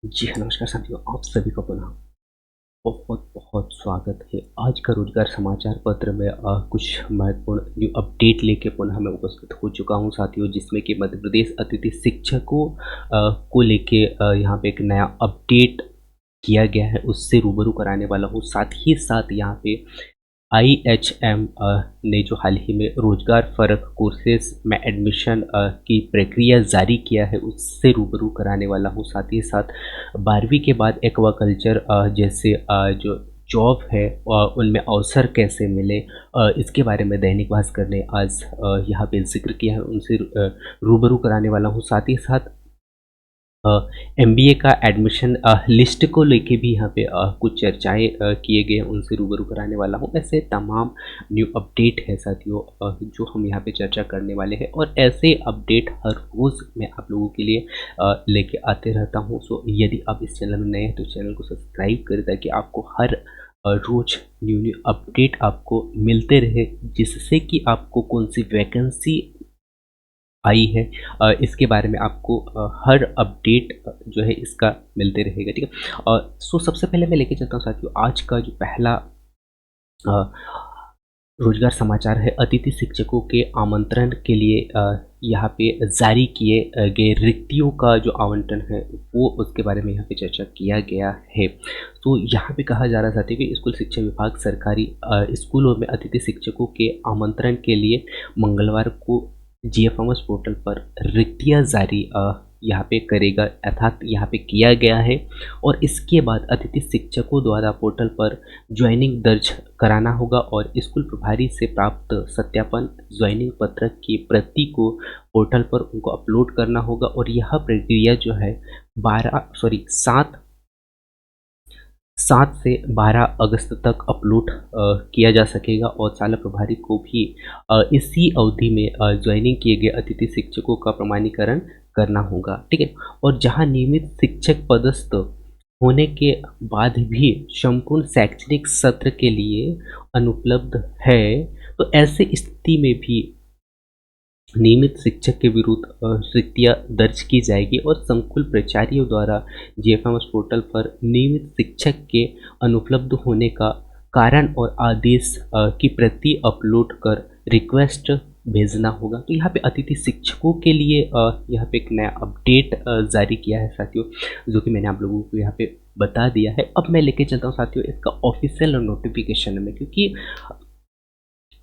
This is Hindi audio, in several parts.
जी हाँ, नमस्कार साथियों, आप सभी का पुनः बहुत-बहुत स्वागत है। आज का रोज़गार समाचार पत्र में कुछ महत्वपूर्ण न्यू अपडेट लेके पुनः मैं उपस्थित हो चुका हूँ साथियों, जिसमें कि मध्य प्रदेश अतिथि शिक्षकों को लेके यहाँ पे एक नया अपडेट किया गया है, उससे रूबरू कराने वाला हूँ। साथ ही साथ यहाँ पे आईएचएम ने जो हाल ही में रोज़गार परक कोर्सेज़ में एडमिशन की प्रक्रिया जारी किया है, उससे रूबरू कराने वाला हूँ। साथ ही साथ 12वीं के बाद एक्वाकल्चर जैसे जो जॉब है उनमें अवसर कैसे मिले, इसके बारे में दैनिक भास्कर ने आज यहाँ पे ज़िक्र किया है, उनसे रूबरू कराने वाला हूँ। साथ ही साथ एमबीए का एडमिशन लिस्ट को लेके भी यहाँ पे कुछ चर्चाएँ किए गए हैं, उनसे रूबरू कराने वाला हूँ। ऐसे तमाम न्यू अपडेट है साथियों, जो हम यहाँ पे चर्चा करने वाले हैं और ऐसे अपडेट हर रोज़ मैं आप लोगों के लिए लेके आते रहता हूँ। सो यदि आप इस चैनल में नए हैं तो चैनल को सब्सक्राइब करें, ताकि आपको हर रोज़ न्यू अपडेट आपको मिलते रहे, जिससे कि आपको कौन सी वैकेंसी आई है, इसके बारे में आपको हर अपडेट जो है इसका मिलते रहेगा, ठीक है। सो सबसे पहले मैं लेके चलता हूँ साथियों, आज का जो पहला अ, रोजगार समाचार है। अतिथि शिक्षकों के आमंत्रण के लिए यहाँ पे जारी किए गए रिक्तियों का जो आवंटन है, वो उसके बारे में यहाँ पे चर्चा किया गया है। तो यहाँ पे कहा जा रहा था कि स्कूल शिक्षा विभाग सरकारी स्कूलों में अतिथि शिक्षकों के आमंत्रण के लिए मंगलवार को जीएफएमएस पोर्टल पर रिक्तियाँ जारी यहाँ पे करेगा, अर्थात यहाँ पे किया गया है। और इसके बाद अतिथि शिक्षकों द्वारा पोर्टल पर ज्वाइनिंग दर्ज कराना होगा और स्कूल प्रभारी से प्राप्त सत्यापन ज्वाइनिंग पत्रक की प्रति को पोर्टल पर उनको अपलोड करना होगा। और यह प्रक्रिया जो है 7 से 12 अगस्त तक अपलोड किया जा सकेगा और शाला प्रभारी को भी इसी अवधि में ज्वाइनिंग किए गए अतिथि शिक्षकों का प्रमाणीकरण करना होगा, ठीक है। और जहां नियमित शिक्षक पदस्थ होने के बाद भी संपूर्ण शैक्षणिक सत्र के लिए अनुपलब्ध है, तो ऐसे स्थिति में भी नियमित शिक्षक के विरुद्ध रिक्तियाँ दर्ज की जाएगी और संकुल प्राचार्यों द्वारा जीएफएमएस पोर्टल पर नियमित शिक्षक के अनुपलब्ध होने का कारण और आदेश की प्रति अपलोड कर रिक्वेस्ट भेजना होगा। तो यहाँ पे अतिथि शिक्षकों के लिए यहाँ पे एक नया अपडेट जारी किया है साथियों, जो कि मैंने आप लोगों को यहाँ पे बता दिया है। अब मैं लेके चलता हूँ साथियों इसका ऑफिशियल नोटिफिकेशन में, क्योंकि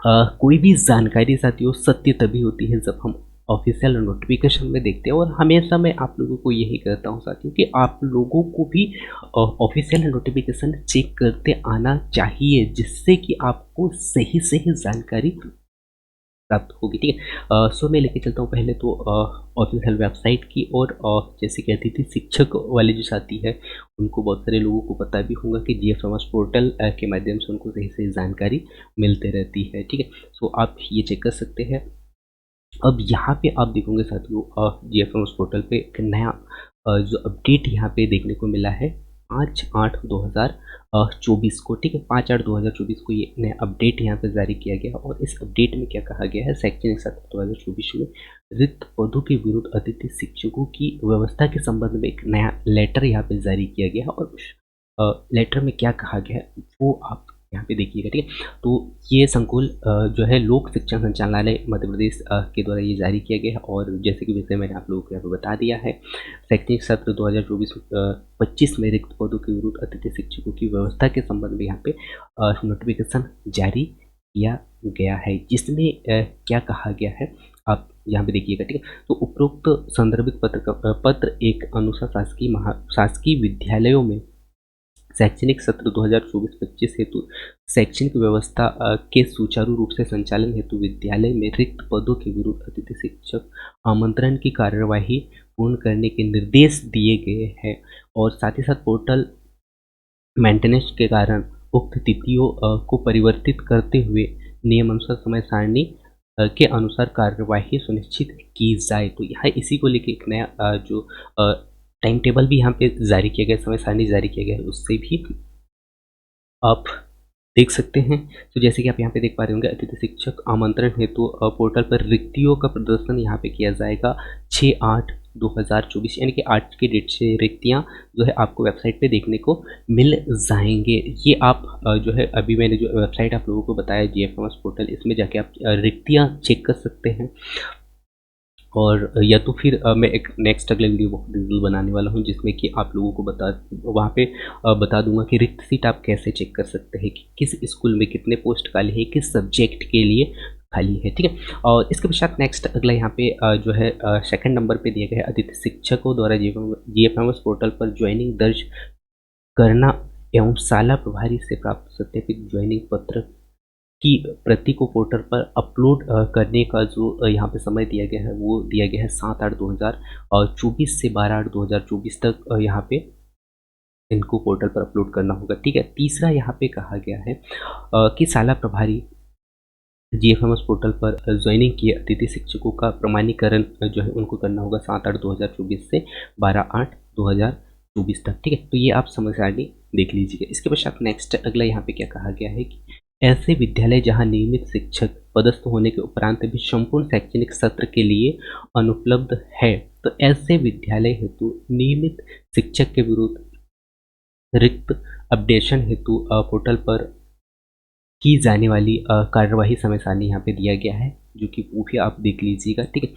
कोई भी जानकारी साथियों सत्य तभी होती है जब हम ऑफिशियल नोटिफिकेशन में देखते हैं। और हमेशा मैं आप लोगों को यही कहता हूँ साथियों कि आप लोगों को भी ऑफिशियल नोटिफिकेशन चेक करते आना चाहिए, जिससे कि आपको सही सही जानकारी प्राप्त होगी, ठीक है। सो मैं लेके चलता हूँ पहले तो ऑफिशियल वेबसाइट की। और जैसे कि अतिथि शिक्षक वाले जो साथी है, उनको बहुत सारे लोगों को पता भी होगा कि जीएफएमएस पोर्टल के माध्यम से उनको सही सही जानकारी मिलते रहती है, ठीक है। सो आप ये चेक कर सकते हैं। अब यहाँ पे आप देखोगे साथियों, जीएफएमएस पोर्टल पे एक नया जो अपडेट यहाँ पे देखने को मिला है 5/8/2024 को, ठीक है। 5/8/2024 को ये नया अपडेट यहाँ पे जारी किया गया। और इस अपडेट में क्या कहा गया है, शैक्षणिक सत्र 2024 में रिक्त पदों के विरुद्ध अतिथि शिक्षकों की व्यवस्था के संबंध में एक नया लेटर यहाँ पे जारी किया गया है। और उस लेटर में क्या कहा गया है वो आप यहाँ पे देखिएगा, ठीक है। तो ये संकुल जो है लोक शिक्षण संचालनालय मध्य प्रदेश के द्वारा ये जारी किया गया है। और जैसे कि विषय मैंने आप लोगों को यहाँ पे बता दिया है, शैक्षणिक सत्र 2024-25 में रिक्त पदों के विरुद्ध अतिथि शिक्षकों की व्यवस्था के संबंध में यहाँ पे नोटिफिकेशन जारी किया गया है, जिसमें क्या कहा गया है आप यहाँ पे देखिएगा, ठीक है। तो उपरोक्त संदर्भित पत्र एक अनुसार शासकीय विद्यालयों में शैक्षणिक सत्र 2024-25 हेतु शैक्षणिक व्यवस्था के सुचारू रूप से संचालन हेतु विद्यालय में रिक्त पदों के विरुद्ध अतिथि शिक्षक आमंत्रण की कार्यवाही पूर्ण करने के निर्देश दिए गए हैं। और साथ ही साथ पोर्टल मेंटेनेंस के कारण उक्त तिथियों को परिवर्तित करते हुए नियमानुसार समय सारणी के अनुसार कार्यवाही सुनिश्चित की जाए। तो यहाँ इसी को लेके एक नया जो टाइम टेबल भी यहाँ पे जारी किया गया, समय सारणी जारी किया गया है, उससे भी आप देख सकते हैं। तो जैसे कि आप यहाँ पे देख पा रहे होंगे, अतिथि शिक्षक आमंत्रण हेतु पोर्टल पर रिक्तियों का प्रदर्शन यहाँ पे किया जाएगा 6/8/2024, यानी कि आज की डेट से रिक्तियाँ जो है आपको वेबसाइट पे देखने को मिल जाएंगे। ये आप जो है अभी मैंने जो वेबसाइट आप लोगों को बताया GFMS पोर्टल, इसमें जाके आप रिक्तियाँ चेक कर सकते हैं। और या तो फिर मैं एक नेक्स्ट अगले वीडियो बहुत डिटेल बनाने वाला हूँ, जिसमें कि आप लोगों को वहाँ पे बता दूंगा कि रिक्त सीट आप कैसे चेक कर सकते हैं कि किस स्कूल में कितने पोस्ट खाली है, किस सब्जेक्ट के लिए खाली है, ठीक है। और इसके पश्चात नेक्स्ट अगला यहाँ पे जो है सेकंड नंबर पे दिया गया है, अतिथि शिक्षकों द्वारा GFMS पोर्टल पर ज्वाइनिंग दर्ज करना एवं शाला प्रभारी से प्राप्त सत्यापित ज्वाइनिंग पत्र की प्रति को पोर्टल पर अपलोड करने का जो यहाँ पे समय दिया गया है, वो दिया गया है 7/8/2024 से 12/8/2024 तक यहाँ पे इनको पोर्टल पर अपलोड करना होगा, ठीक है। तीसरा यहाँ पे कहा गया है कि शाला प्रभारी GFMS पोर्टल पर ज्वाइनिंग किए अतिथि शिक्षकों का प्रमाणीकरण जो है उनको करना होगा 7/8/2024 से 12/8/2024 तक, ठीक है। तो ये आप समझ आगे देख लीजिएगा। इसके पश्चात नेक्स्ट अगला यहाँ पे क्या कहा गया है कि ऐसे विद्यालय जहां नियमित शिक्षक पदस्थ होने के उपरांत भी संपूर्ण शैक्षणिक सत्र के लिए अनुपलब्ध है, तो ऐसे विद्यालय हेतु नियमित शिक्षक के विरुद्ध रिक्त अपडेशन हेतु पोर्टल पर की जाने वाली कार्यवाही समय सारणी यहाँ पे दिया गया है, जो कि वो भी आप देख लीजिएगा, ठीक है।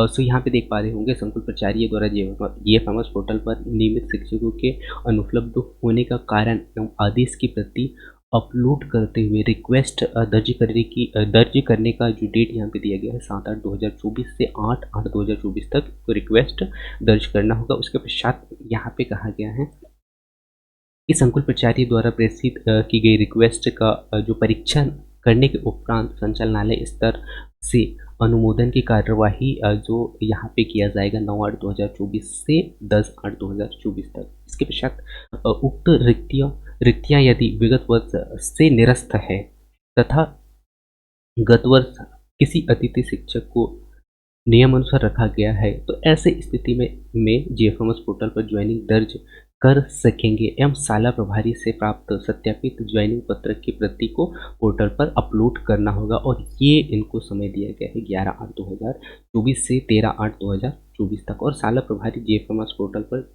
सो यहाँ पे देख पा रहे होंगे, संकुल प्राचार्य द्वारा GFMS पोर्टल पर नियमित शिक्षकों के अनुपलब्ध होने का कारण एवं आदेश की प्रति अपलोड करते हुए रिक्वेस्ट दर्ज करने का जो डेट यहाँ पे दिया गया है 7/8/2024 से 8/8/2024 तक तो रिक्वेस्ट दर्ज करना होगा। उसके पश्चात यहाँ पे कहा गया है कि संकुल प्राचार्य द्वारा प्रेषित की गई रिक्वेस्ट का जो परीक्षण करने के उपरांत संचालनालय स्तर से अनुमोदन की कार्यवाही जो यहाँ पे किया जाएगा 9/8/2024 से 10/8/2024 तक। इसके पश्चात उक्त रिक्तियाँ यदि विगत वर्ष से निरस्त है तथा गत वर्ष किसी अतिथि शिक्षक को नियमानुसार रखा गया है, तो ऐसे स्थिति में GFMS पोर्टल पर ज्वाइनिंग दर्ज कर सकेंगे एवं शाला प्रभारी से प्राप्त सत्यापित ज्वाइनिंग पत्र की प्रति को पोर्टल पर अपलोड करना होगा। और ये इनको समय दिया गया है 11/8/2024 से 13/8/2024 तक। और शाला प्रभारी GFMS पोर्टल पर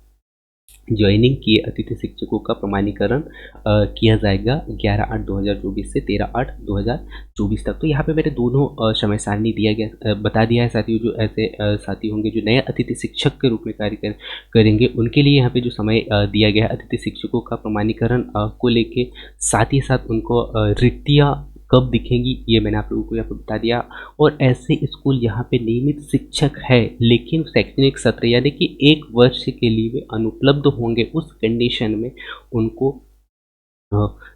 ज्वाइनिंग किए अतिथि शिक्षकों का प्रमाणीकरण किया जाएगा 11/8/2024 से 13/8/2024 तक। तो यहाँ पे मेरे दोनों समय सारणी दिया गया बता दिया है साथियों। जो ऐसे साथी होंगे जो नए अतिथि शिक्षक के रूप में कार्य करेंगे, उनके लिए यहाँ पे जो समय दिया गया है अतिथि शिक्षकों का प्रमाणीकरण को लेके, साथ ही साथ उनको रिक्तियाँ कब दिखेंगी ये मैंने आप लोगों को यहाँ पे बता दिया। और ऐसे स्कूल यहाँ पे नियमित शिक्षक है लेकिन शैक्षणिक सत्र यानी कि 1 वर्ष के लिए वे अनुपलब्ध होंगे, उस कंडीशन में उनको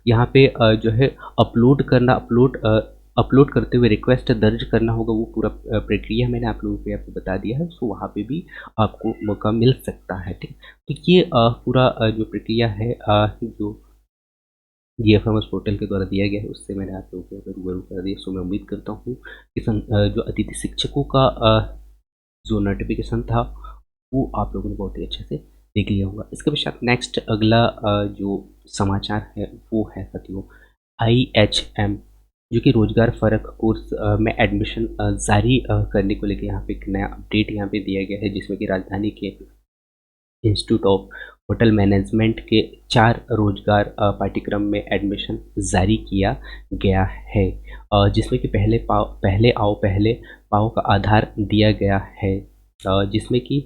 यहाँ पे जो है अपलोड करते हुए रिक्वेस्ट दर्ज करना होगा। वो पूरा प्रक्रिया मैंने आप लोगों को यहाँ पे बता दिया है, सो वहाँ पे भी आपको मौका मिल सकता है, ठीक। तो ये पूरा जो प्रक्रिया है जो GFMS पोर्टल के द्वारा दिया गया है, उससे मैंने आप लोगों को रूबरू कर दिया। सो मैं उम्मीद करता हूँ कि जो अतिथि शिक्षकों का जो नोटिफिकेशन था वो आप लोगों ने बहुत ही अच्छे से देख लिया होगा। इसके पश्चात नेक्स्ट अगला जो समाचार है वो है साथियों IHM, जो कि रोजगार फर्क कोर्स में एडमिशन जारी करने को लेकर यहाँ पे एक नया अपडेट यहाँ पे दिया गया है, जिसमें कि राजधानी के इंस्टीट्यूट ऑफ होटल मैनेजमेंट के 4 रोजगार पाठ्यक्रम में एडमिशन जारी किया गया है, जिसमें कि पहले आओ पहले पाओ का आधार दिया गया है, जिसमें कि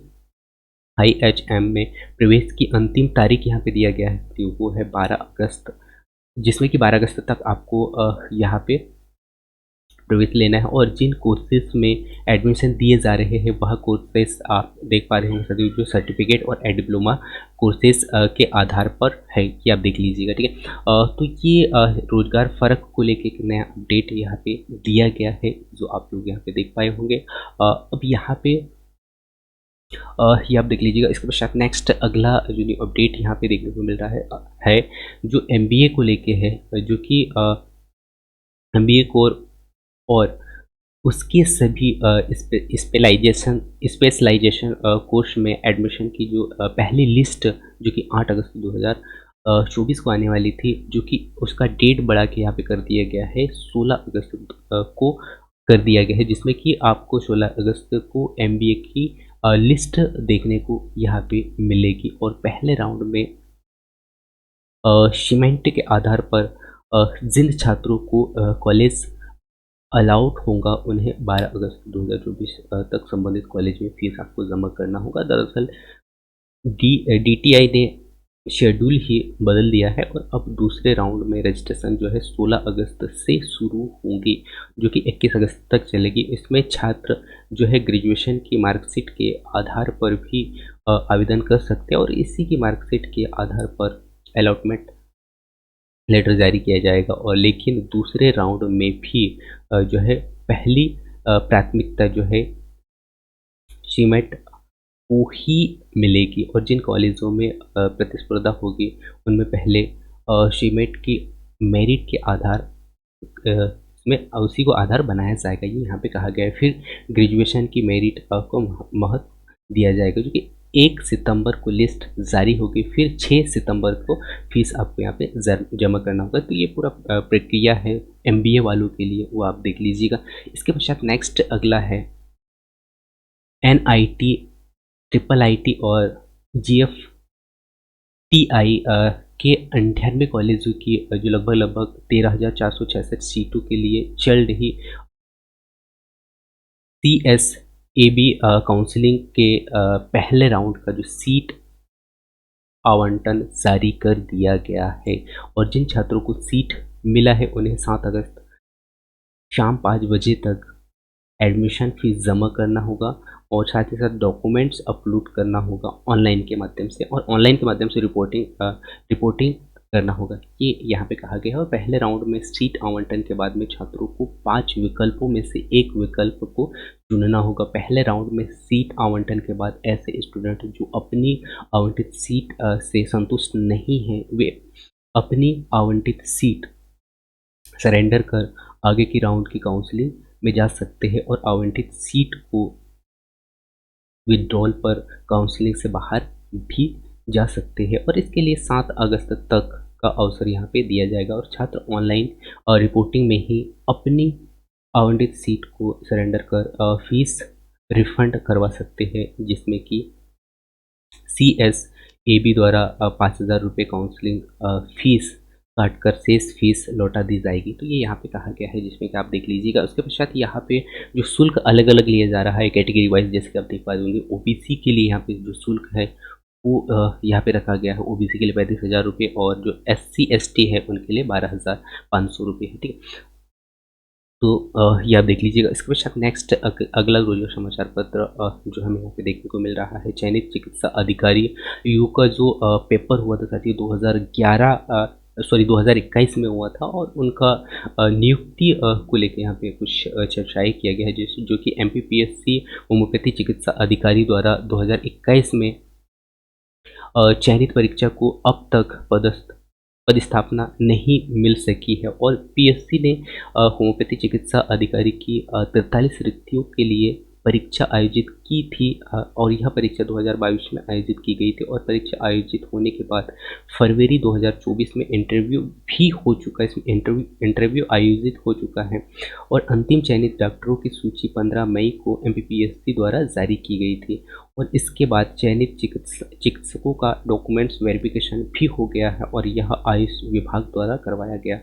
IHM में प्रवेश की अंतिम तारीख यहाँ पे दिया गया है, तो वो है 12 अगस्त, जिसमें कि 12 अगस्त तक आपको यहाँ पे प्रवेश लेना है। और जिन कोर्सेज में एडमिशन दिए जा रहे हैं वह कोर्सेज आप देख पा रहे होंगे जो सर्टिफिकेट और डिप्लोमा कोर्सेज के आधार पर है, कि आप देख लीजिएगा, ठीक है। तो ये रोजगार फ़र्क को लेके एक नया अपडेट यहाँ पे दिया गया है, जो आप लोग यहाँ पे देख पाए होंगे। अब यहाँ पे ये आप देख लीजिएगा। इसके पश्चात नेक्स्ट अगला जो न्यू अपडेट यहाँ पे देखने को मिल रहा है जो MBA को लेके है, जो कि MBA कोर और उसके सभी स्पेशलाइजेशन कोर्स में एडमिशन की जो पहली लिस्ट जो कि 8 अगस्त 2024 24 को आने वाली थी, जो कि उसका डेट बढ़ा के यहाँ पे कर दिया गया है 16 अगस्त को कर दिया गया है, जिसमें कि आपको 16 अगस्त को एमबीए की लिस्ट देखने को यहाँ पे मिलेगी। और पहले राउंड में सीमेंट के आधार पर जिन छात्रों को कॉलेज अलाउड होगा उन्हें 12 अगस्त 2024 तक संबंधित कॉलेज में फीस आपको जमा करना होगा। दरअसल डीटीआई ने शेड्यूल ही बदल दिया है और अब दूसरे राउंड में रजिस्ट्रेशन जो है 16 अगस्त से शुरू होंगी, जो कि 21 अगस्त तक चलेगी। इसमें छात्र जो है ग्रेजुएशन की मार्कशीट के आधार पर भी आवेदन कर सकते हैं और इसी की मार्कशीट के आधार पर अलॉटमेंट लेटर जारी किया जाएगा। और लेकिन दूसरे राउंड में भी जो है पहली प्राथमिकता जो है सीमेट को ही मिलेगी और जिन कॉलेजों में प्रतिस्पर्धा होगी उनमें पहले सीमेट की मेरिट के आधार में उसी को आधार बनाया जाएगा, ये यहाँ पे कहा गया है। फिर ग्रेजुएशन की मेरिट को महत्व दिया जाएगा, जो कि 1 सितंबर को लिस्ट जारी होगी, फिर 6 सितंबर को फीस आपको यहाँ पे जमा करना होगा। तो ये पूरा प्रक्रिया है एमबीए वालों के लिए, वो आप देख लीजिएगा। इसके पश्चात नेक्स्ट अगला है एनआईटी, ट्रिपल आईटी और जीएफटीआई के 98 कॉलेजों की जो लगभग 13,466 सीटों के लिए चल रही CSAB काउंसलिंग के पहले राउंड का जो सीट आवंटन जारी कर दिया गया है। और जिन छात्रों को सीट मिला है उन्हें 7 अगस्त शाम 5 बजे तक एडमिशन फीस जमा करना होगा और साथ ही साथ डॉक्यूमेंट्स अपलोड करना होगा ऑनलाइन के माध्यम से, और ऑनलाइन के माध्यम से रिपोर्टिंग करना होगा, ये यहाँ पे कहा गया है। और पहले राउंड में सीट आवंटन के बाद में छात्रों को 5 विकल्पों में से एक विकल्प को चुनना होगा। पहले राउंड में सीट आवंटन के बाद ऐसे स्टूडेंट जो अपनी आवंटित सीट से संतुष्ट नहीं हैं, वे अपनी आवंटित सीट सरेंडर कर आगे की राउंड की काउंसलिंग में जा सकते हैं और आवंटित सीट को विड्रॉल पर काउंसलिंग से बाहर भी जा सकते हैं। और इसके लिए 7 अगस्त तक का अवसर यहाँ पे दिया जाएगा और छात्र ऑनलाइन और रिपोर्टिंग में ही अपनी आवंटित सीट को सरेंडर कर फीस रिफंड करवा सकते हैं, जिसमें कि CSAB द्वारा 5,000 रुपये काउंसलिंग फीस काटकर शेष फीस लौटा दी जाएगी। तो ये यहाँ पे कहा गया है, जिसमें कि आप देख लीजिएगा। उसके पश्चात यहाँ पे जो शुल्क अलग अलग लिया जा रहा है कैटेगरी वाइज, जैसे कि आप देख पा रहे होंगे ओबीसी के लिए यहाँ पे जो शुल्क है वो यहाँ पे रखा गया है। ओबीसी के लिए 35,000 रुपये और जो SC ST है उनके लिए 12,500 रुपये है, ठीक है। तो ये आप देख लीजिएगा। इसके पश्चात नेक्स्ट अगला जो समाचार पत्र जो हमें यहाँ पे देखने को मिल रहा है, चयनित चिकित्सा अधिकारी यू का जो पेपर हुआ था साथियों 2021 में हुआ था और उनका नियुक्ति को लेकर यहाँ पे कुछ चर्चाएँ किया गया है, जो कि MPPSC होम्योपैथी चिकित्सा अधिकारी द्वारा 2021 में चयनित परीक्षा को अब तक पदस्थापना नहीं मिल सकी है और PSC ने होम्योपैथी चिकित्सा अधिकारी की 43 रिक्तियों के लिए परीक्षा आयोजित की थी और यह परीक्षा 2022 में आयोजित की गई थी और परीक्षा आयोजित होने के बाद फरवरी 2024 में इंटरव्यू भी हो चुका है। इसमें इंटरव्यू आयोजित हो चुका है और अंतिम चयनित डॉक्टरों की सूची 15 मई को MPPSC द्वारा जारी की गई थी और इसके बाद चयनित चिकित्सकों का डॉक्यूमेंट्स वेरिफिकेशन भी हो गया है और यह आयुष विभाग द्वारा करवाया गया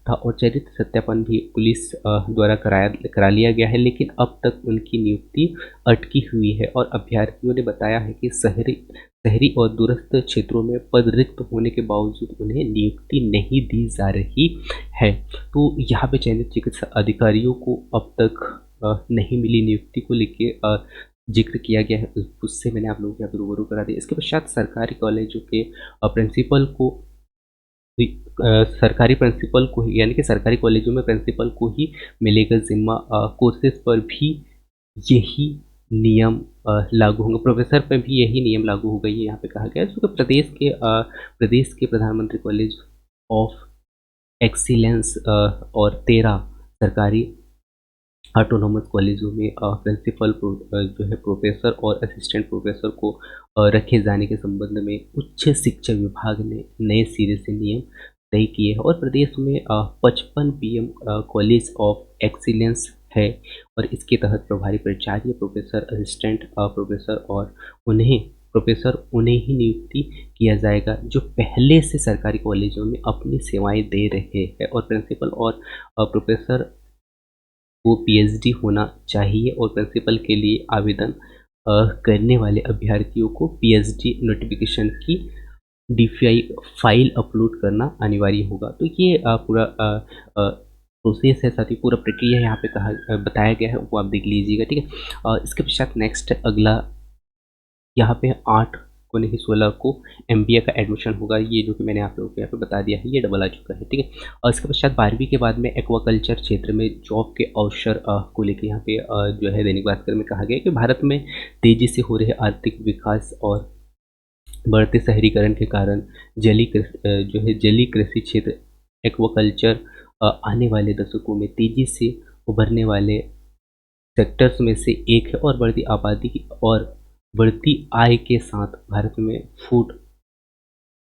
था और चरित्र सत्यापन भी पुलिस द्वारा करा लिया गया है, लेकिन अब तक उनकी नियुक्ति अटकी हुई है और अभ्यर्थियों ने बताया है कि शहरी और दूरस्थ क्षेत्रों में पद रिक्त होने के बावजूद उन्हें नियुक्ति नहीं दी जा रही है। तो यहाँ पे चयनित चिकित्सा अधिकारियों को अब तक नहीं मिली नियुक्ति को लेके जिक्र किया गया है, उससे मैंने आप लोगों को यहाँ पर रूबरू करा दिया। इसके पश्चात सरकारी कॉलेजों के प्रिंसिपल को यानी कि सरकारी कॉलेजों में प्रिंसिपल को ही मिलेगा जिम्मा, कोर्सेज पर भी यही नियम लागू होंगे, प्रोफेसर पर भी यही नियम लागू होगा, ये यहाँ पे कहा गया है। जो प्रदेश के प्रधानमंत्री कॉलेज ऑफ एक्सीलेंस और 13 सरकारी ऑटोनॉमस कॉलेजों में प्रिंसिपल जो है प्रोफेसर और असिस्टेंट प्रोफेसर को रखे जाने के संबंध में उच्च शिक्षा विभाग ने नए सिरे से नियम तय किए हैं और प्रदेश में 55 पीएम कॉलेज ऑफ एक्सीलेंस है और इसके तहत प्रभारी प्राचार्य प्रोफेसर असिस्टेंट प्रोफेसर और उन्हें प्रोफेसर उन्हें ही नियुक्ति किया जाएगा जो पहले से सरकारी कॉलेजों में अपनी सेवाएं दे रहे हैं और प्रिंसिपल और प्रोफेसर को पीएचडी होना चाहिए और प्रिंसिपल के लिए आवेदन करने वाले अभ्यर्थियों को पीएचडी नोटिफिकेशन की डीपीआई फाइल अपलोड करना अनिवार्य होगा। तो ये पूरा प्रोसेस है, साथ ही पूरा प्रक्रिया यहाँ पे बताया गया है, वो आप देख लीजिएगा, ठीक है। इसके पश्चात नेक्स्ट अगला यहाँ पे 8 को नहीं 16 को एमबीए का एडमिशन होगा, ये जो कि मैंने आप लोगों को यहाँ पे बता दिया है, ये डबल आ चुका है, ठीक है। और इसके पश्चात 12वीं के बाद में एक्वाकल्चर क्षेत्र में जॉब के अवसर को लेकर यहाँ पे जो है दैनिक भास्कर में कहा गया है कि भारत में तेजी से हो रहे आर्थिक विकास और बढ़ते शहरीकरण के कारण जो है जलीय कृषि क्षेत्र एक्वाकल्चर आने वाले दशकों में तेजी से उभरने वाले सेक्टर्स में से एक है और बढ़ती आबादी की और बढ़ती आय के साथ भारत में फूड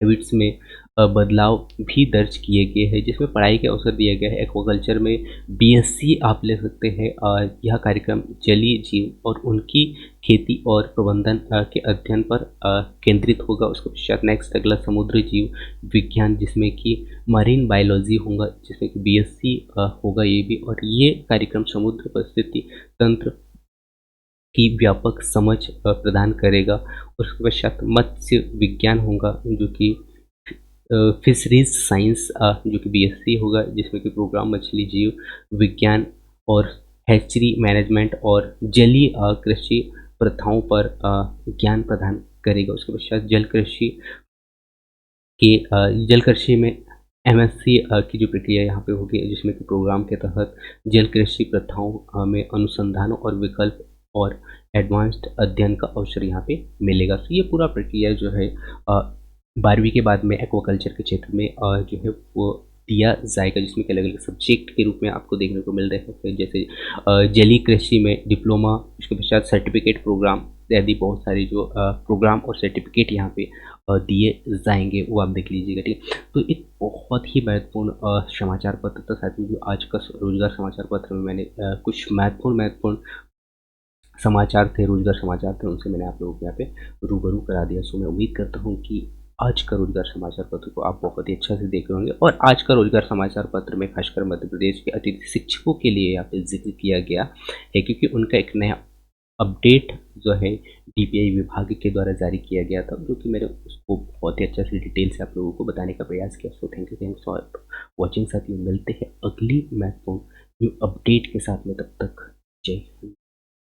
हैबिट्स में बदलाव भी दर्ज किए गए हैं जिसमें पढ़ाई के अवसर दिया गया है। एक्वाकल्चर में बीएससी आप ले सकते हैं। यह कार्यक्रम जलीय जीव और उनकी खेती और प्रबंधन के अध्ययन पर केंद्रित होगा। उसके पश्चात नेक्स्ट अगला समुद्री जीव विज्ञान जिसमें कि मरीन बायोलॉजी होगा जिसमें कि बीएससी होगा ये भी, और ये कार्यक्रम समुद्र परिस्थिति तंत्र की व्यापक समझ प्रदान करेगा। उसके पश्चात मत्स्य विज्ञान होगा जो कि फिशरीज साइंस जो कि बीएससी होगा जिसमें कि प्रोग्राम मछली जीव विज्ञान और हैचरी मैनेजमेंट और जलीय कृषि प्रथाओं पर ज्ञान प्रदान करेगा। उसके पश्चात जल कृषि में एमएससी की जो प्रक्रिया यहाँ पे होगी जिसमें कि प्रोग्राम के तहत जल कृषि प्रथाओं में अनुसंधानों और विकल्प और एडवांस्ड अध्ययन का अवसर यहाँ पे मिलेगा। तो ये पूरा प्रक्रिया जो है 12वीं के बाद में एक्वाकल्चर के क्षेत्र में जो है वो दिया जाएगा जिसमें कि अलग अलग सब्जेक्ट के रूप में आपको देखने को मिल रहे हैं जैसे जलीय कृषि में डिप्लोमा, उसके पश्चात सर्टिफिकेट प्रोग्राम आदि बहुत सारे जो प्रोग्राम और सर्टिफिकेट यहाँ पे दिए जाएंगे वो आप देख लीजिएगा, ठीक है। तो एक बहुत ही महत्वपूर्ण समाचार पत्र था साथ ही जो आज का रोजगार समाचार पत्र में मैंने कुछ महत्वपूर्ण समाचार थे, रोजगार समाचार थे, उनसे मैंने आप लोगों को यहाँ पे रूबरू करा दिया। सो मैं उम्मीद करता हूँ कि आज का रोजगार समाचार पत्र को आप बहुत ही अच्छा से देख रहे होंगे और आज का रोजगार समाचार पत्र में खासकर मध्य प्रदेश के अतिथि शिक्षकों के लिए यहाँ पे जिक्र किया गया है क्योंकि उनका एक नया अपडेट जो है डीपीआई विभाग के द्वारा जारी किया गया था जो कि मैंने उसको बहुत ही अच्छा से डिटेल से आप लोगों को बताने का प्रयास किया। So thanks for watching. साथियों मिलते हैं अगली महत्वपूर्ण न्यू अपडेट के साथ में, तब तक जय हिंद।